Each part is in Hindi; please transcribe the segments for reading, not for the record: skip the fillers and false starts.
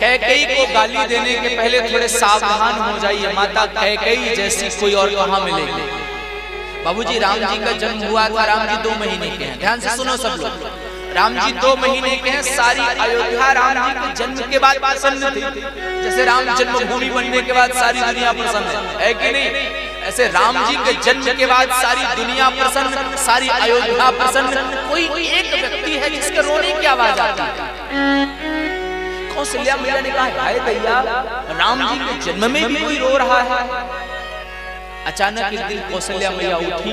कैकेयी को गाली देने के पहले थोड़े सावधान हो जाइए, माता कैकेयी जैसी कोई और कहां मिलेगी। बाबूजी राम जी का जन्म हुआ था, राम जी 2 महीने के हैं, ध्यान से सुनो सब लोग, राम जी 2 महीने के हैं। सारी अयोध्या राम जी के जन्म के बाद प्रसन्न थी, जैसे राम जन्मभूमि बनने के बाद सारी दुनिया प्रसन्न है कि नहीं, ऐसे राम जी के जन्म के बाद सारी दुनिया प्रसन्न, सारी अयोध्या प्रसन्न। कोई एक व्यक्ति है जिसके रोने की आवाज आती है। कौशल्या मैया ने कहा, हाय भैया राम जी के जन्म में भी कोई रो रहा है। अचानक एक दिन कौशल्या मैया उठी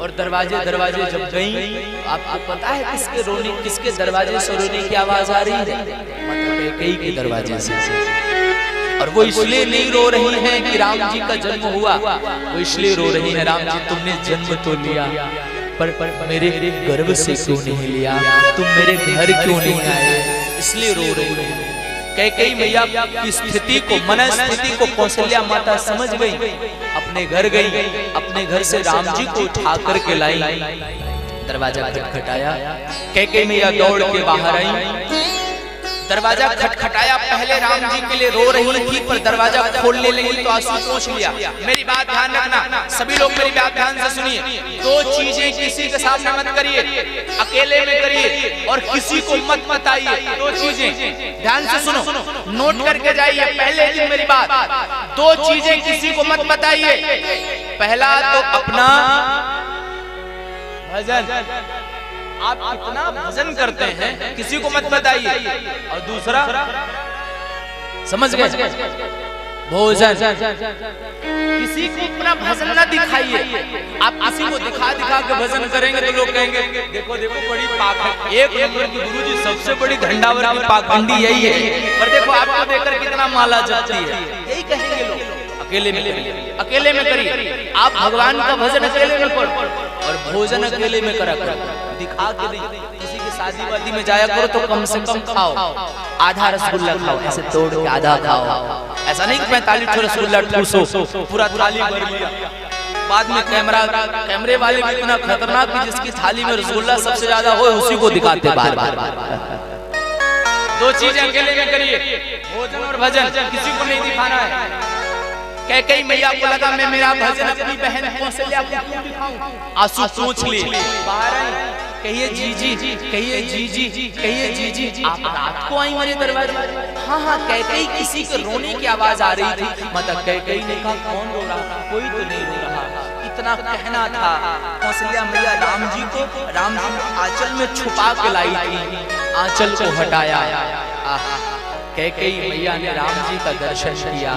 और दरवाजे जब गईं, आपको पता है किसके रोने, किसके दरवाजे से रोने की आवाज आ रही है? मतलब कैकेयी के दरवाजे से। और वो इसलिए नहीं रो रही हैं कि राम जी का जन्म हुआ, वो इसलिए रो रही है, राम जी तुमने जन्म तो लिया पर मेरे गर्भ से क्यों नहीं लिया, तुम मेरे घर क्यों नहीं आए, इसलिए रो रही है। कैकेयी मैया की स्थिति को, मन स्थिति को कौशल्या माता समझ गई, अपने घर गई, अपने घर से राम जी को उठा करके लाई, दरवाजा खटखटाया, कैकेयी मैया दौड़ के बाहर आई, दरवाजा खटखटाया, पहले राम जी के लिए रो रही थी पर दरवाजा खोलने लगी तो आंसू पोंछ लिया। मेरी बात ध्यान रखना, सभी लोग मेरी बात ध्यान से सुनिए, 2 चीजें किसी के सामने मत करिए, अकेले में करिए और किसी को मत बताइए। 2 चीजें ध्यान से सुनो, नोट करके जाइए, पहले दिन मेरी बात, 2 चीजें किसी को मत बताइए। पहला तो अपना भजन, आप कितना भजन करते हैं किसी को मत बताइए, और दूसरा समझ गए भोजन, किसी को अपना भजन ना दिखाइए। आप किसी को दिखा के भजन करेंगे तो लोग कहेंगे देखो बड़ी पाखंड, एक नंबर की गुरुजी सबसे बड़ी धंडावर की पाखंडी यही है, पर देखो आपको देखकर कितना माला जाती है, यही कहेंगे लोग। अकेले में करिए, अकेले में करिए, आप भगवान का भजन अकेले में करो और भोजन अकेले में करा करो, दिखा के नहीं। किसी की शादी वादी में जाया करो तो कम से कम खाओ, आधा रसगुल्ला खाओ, ऐसे तोड़ के आधा खाओ, ऐसा नहीं 45 रसगुल्ला ठूसो, पूरा थाली भर लिया, बाद में कैमरे वाले भी इतना खतरनाक कि जिसकी थाली में रसगुल्ला सबसे ज्यादा हो उसी को दिखाते बार बार। 2 चीजें अकेले में करिए, भोजन और भजन, किसी को नहीं दिखाना है। कैकेयी मैया को लगा मैं मेरा भजन अपनी बहन कौशल्या को क्यों दिखाऊं, आंसू पोंछ लिए, बाहर आई, कहिए जीजी, कहिए जीजी, कहिए जीजी, आप रात को आई मेरे दरवाजे? हाँ, कैकेयी किसी के रोने की आवाज आ रही थी। मतलब कैकेयी ने कहा कौन रो रहा, कोई तो नहीं रो रहा, इतना कहना था। कौशल्या मैया राम जी को आंचल में छुपा के लाई थी, आंचल को हटाया, कैकेयी मैया ने राम जी का दर्शन किया,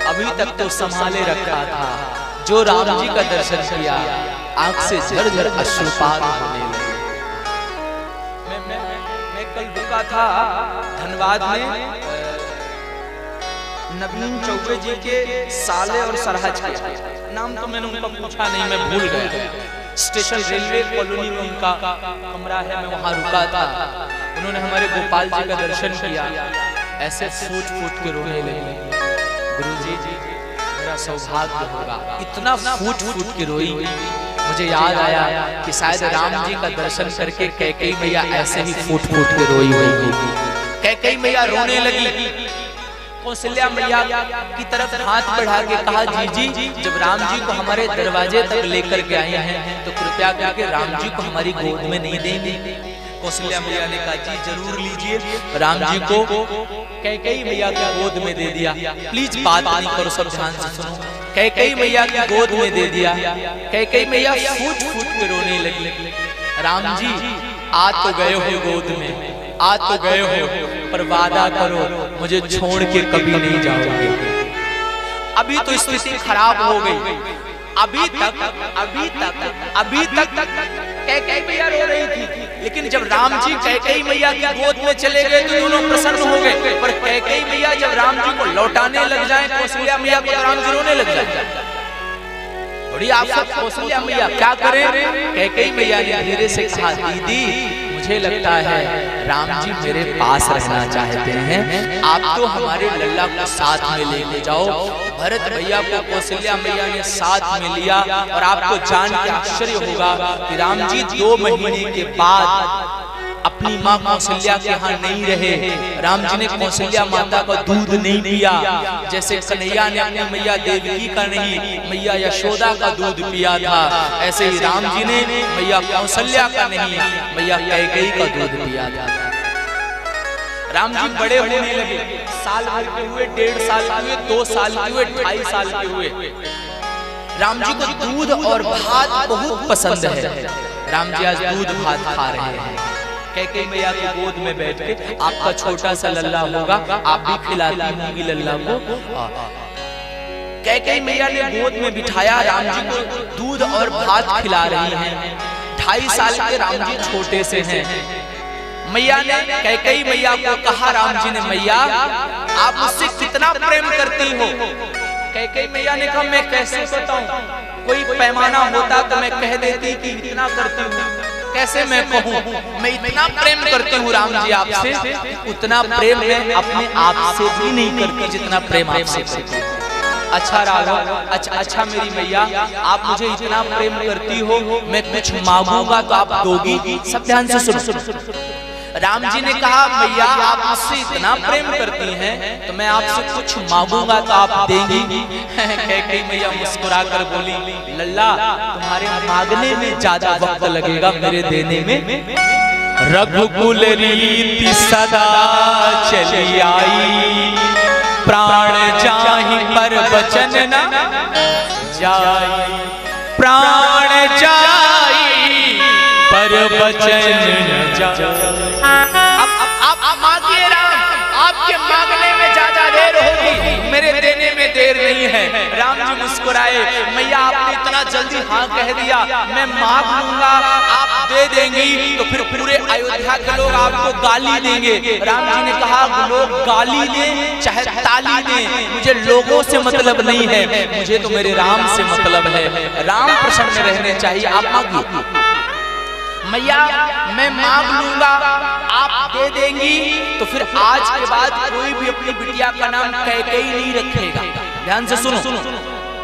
अभी तक तो संभाले रखा था, जो राम जी का दर्शन किया आंख से झरझर अश्रुपात होने लगे। मैं कल रुका था धनबाद में, नवीन चौबे जी के साले और सरहज के, नाम तो मैंने उनका पूछा नहीं, मैं भूल गया। स्टेशन रेलवे कॉलोनी में उनका कमरा है, मैं वहां रुका था। उन्होंने हमारे गोपाल जी का दर्शन किया, ऐसे फूट के रोने लगे, गुरुजी मेरा सौभाग्य होगा, इतना फूट के रोई। मुझे याद आया कि शायद राम जी का दर्शन करके कैकेयी मैया ऐसे ही फूट के रोई होगी। कैकेयी मैया रोने लगी, कौशल्या मैया की तरफ हाथ बढ़ा के कहा जीजी जब राम जी को हमारे दरवाजे तक लेकर के आए हैं तो कृपया करके राम जी को हमारी गोद में नहीं देंगे? कौशल्या मैया ने कहा जी जरूर लीजिए, राम जी को कैकेयी मैया की गोद में दे दिया। प्लीज बात नहीं करो, सब ध्यान से सुनो। कैकेयी मैया की गोद में दे दिया, कैकेयी मैया फूट के रोने लगी। राम जी आ तो गए हो गोद में, आ तो गए हो, पर वादा करो मुझे छोड़ के कभी नहीं जाओगे। अभी तो स्थिति खराब हो गई, अभी तक कैकेयी मैया रो रही थी, लेकिन जब राम जी कैकेयी मैया की गोद में चले गए तो दोनों प्रसन्न हो गए। पर कैकेयी मैया जब राम जी को लौटाने लग जाए, कौशल्या मैया को राम जी रोने लग जाए। बड़ी आप सब कौशल्या मैया क्या करें? कैकेयी मैया ने धीरे से कहा दीदी मुझे लगता है राम जी मेरे पास रहना चाहते हैं, आप तो हमारे लल्ला को साथ में लेके जाओ। भरत भैया को कौशल्या मैया ने साथ में लिया और आपको जान के आश्चर्य होगा कि राम जी 2 महीने के बाद अपनी माँ कौशल्या के यहाँ नहीं रहे। राम जी ने कौशल्या माता का दूध नहीं पिया, जैसे कन्हैया ने अपनी मैया देवकी का नहीं, मैया यशोदा का दूध पिया था, ऐसे ही राम जी ने मैया कौशल्या का नहीं, मैया कैकेयी का दूध पिया था। राम जी बड़े होने लगे, साल भर के हुए, 1.5 साल के हुए, 2 साल के हुए, 2.5 साल के हुए। राम जी को दूध और भात बहुत पसंद है। राम जी आज दूध भात खा रहे हैं। कैकेयी मैया की गोद में बैठ के, आपका छोटा सा लल्ला होगा, आप भी खिलाती होंगी लल्ला को। कैकेयी मैया ने गोद में बिठाया, राम जी को दूध और भात खिला रही हैं। 2.5 साल के राम जी छोटे से हैं। मैया ने कैकेयी मैया को कहा, राम जी ने, मैया आप मुझसे कितना प्रेम करती हो। कैकेयी मैया ने कहा, मैं कैसे बताऊं, कोई पैमाना होता तो मैं कह देती कि इतना करती हूँ, कैसे मैं कहूँ, मैं इतना प्रेम करती हूँ राम जी आपसे, उतना प्रेम मैं अपने आप से भी नहीं करती जितना प्रेम आपसे करती हूँ। अच्छा राघव, अच्छा मेरी मैया, आप मुझे इतना प्रेम करती हो, मैं कुछ मांगूंगा तो आप दोगी? सब ध्यान से सुनो। राम जी ने कहा, मैया आप मुझसे इतना प्रेम करती हैं तो मैं आपसे कुछ मांगूंगा तो आप देंगी? कैकेयी मैया मुस्कुरा कर बोली, लल्ला तुम्हारे मांगने में ज्यादा वक्त लगेगा मेरे देने में। रघुकुल रीति सदा चली आई, प्राण जाहि पर वचन न जाई, प्राण जाई पर वचन न जाई। आप मांगिए राम, आपके मांगने में ज्यादा देर होगी, मेरे देने में देर नहीं है। राम जी मुस्कुराए, मैया आपने इतना जल्दी हाँ कह दिया, मैं मांग लूंगा, आप दे देंगी तो फिर पूरे अयोध्या के लोग आपको गाली देंगे। राम जी ने कहा, लोग गाली दें चाहे ताली दें, मुझे लोगों से मतलब नहीं है, मुझे तो मेरे राम से मतलब है। राम प्रसन्न रहने चाहिए, आप मांगिए। मैया मैं मांग लूंगा, आप दे देंगी तो फिर आज के बाद कोई भी अपनी बिटिया का नाम कैकेयी नहीं रखेगा। ध्यान से सुनो,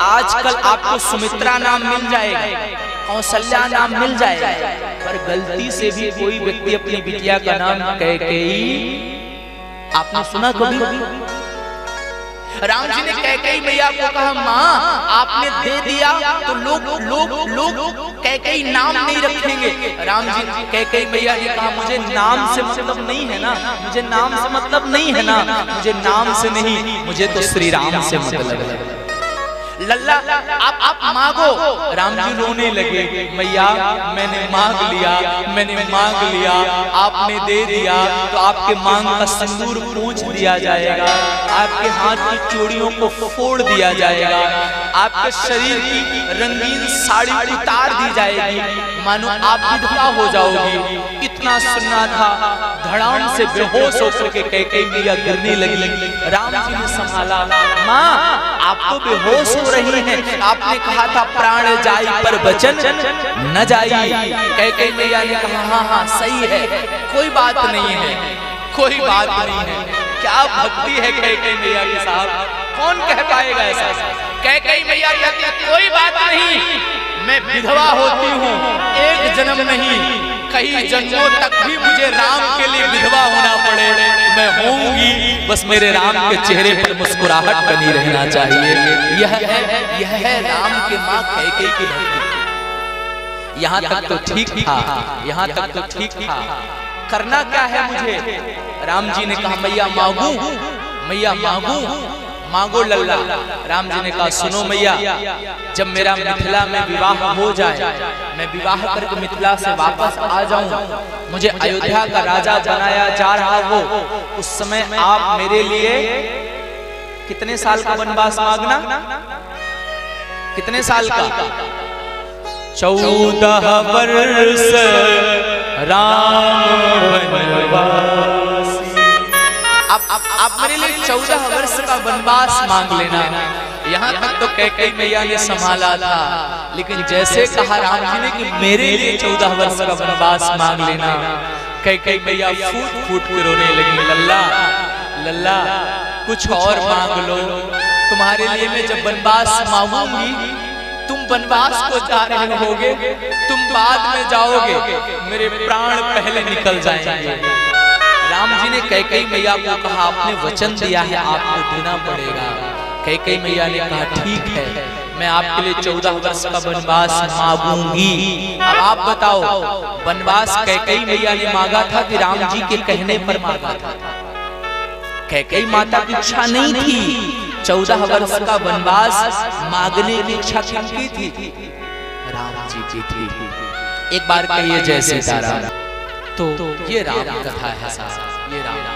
आजकल आपको सुमित्रा नाम मिल जाएगा, कौशल्या नाम मिल जाएगा, पर गलती से भी कोई व्यक्ति अपनी बिटिया का नाम कैकेयी, आपने सुना कभी? राम जी ने कैकेयी मैया को कहा, माँ आपने दे दिया तो लोग कैकेयी नाम नहीं रखेंगे। राम जी कैकेयी मैया ने कहा, मुझे नाम से मतलब नहीं है ना, मुझे नाम से मतलब नहीं है ना, मुझे नाम से नहीं, मुझे तो श्री राम से मतलब है। लल्ला आप मांगो। राम जी रोने लगे, मैया मैंने मांग लिया, आपने दे दिया तो आपके मांग का सिंदूर पूंछ दिया जाएगा, आपके हाथ की चूड़ियों को फोड़ दिया जाएगा, आपके शरीर की रंगीन साड़ी उतार दी जाएगी, मानो आप विधवा हो जाओगी। इतना सुनना था, धड़ाम से बेहोश होकर के कैकेयी मैया गिरने लगी। राम जी ने संभाला, माँ आप तो बेहोश हो रही हैं, आपने कहा था प्राण जाई पर वचन न जाई। कैकेयी मैया ने कहा, हाँ सही है, कोई बात नहीं है, कोई बात नहीं है। क्या भक्ति है कैकेयी मैया के साथ, कौन कह पाएगा ऐसा? कैकेयी मैया कहती है, कोई बात नहीं, मैं विधवा होती हूँ, एक जन्म नहीं कई जन्मों तक भी मुझे राम के लिए विधवा होना पड़े, मैं होऊंगी, बस मेरे राम के चेहरे पर मुस्कुराहट बनी रहना चाहिए। यह है राम के माँ कैकेयी की भक्ति। यहाँ तक तो ठीक था, यहाँ तक तो ठीक था, करना क्या है मुझे? राम जी ने कहा, मैया मांगू, मैया मांगू, मांगो लल्ला। राम जी ने कहा, सुनो मैया, जब मेरा मिथिला में विवाह हो जाए, मैं विवाह करके मिथिला से वापस आ जाऊं, मुझे अयोध्या का राजा बनाया जा रहा हो, उस समय आप मेरे लिए कितने साल का वनवास मांगना? कितने साल का? 14 वर्ष राम वनवास। आप मेरे लिए 14 वर्ष का वनवास मांग लेना। यहाँ तक तो कैकेयी मैया ने संभाला था, लेकिन जैसे कहा राम जी ने कि मेरे लिए 14 वर्ष का वनवास मांग लेना, कैकेयी मैया फूट फूट के रोने लगी। लल्ला लल्ला कुछ और मांग लो, तुम्हारे लिए मैं जब वनवास मांगूंगी तुम वनवास को जा रहे होगे, तुम बाद में जाओगे, मेरे प्राण पहले निकल जाएंगे। राम जी ने कैकेयी मैया को कहा, आपने वचन दिया है, आपको देना पड़ेगा। कैकेयी मैया ने कहा, ठीक है, मैं आपके लिए 14 वर्ष का वनवास मांगूंगी। अब आप बताओ, वनवास कैकेयी मैया ने मांगा था कि राम जी के कहने पर मांगा था? कैकेयी माता की इच्छा नहीं थी। 14 वर्ष का वनवास मांगने की इच्छा किसकी थी? राम जी की थी। एक बार कहिए जय सीताराम। तो ये राम कथा है साहब, ये राम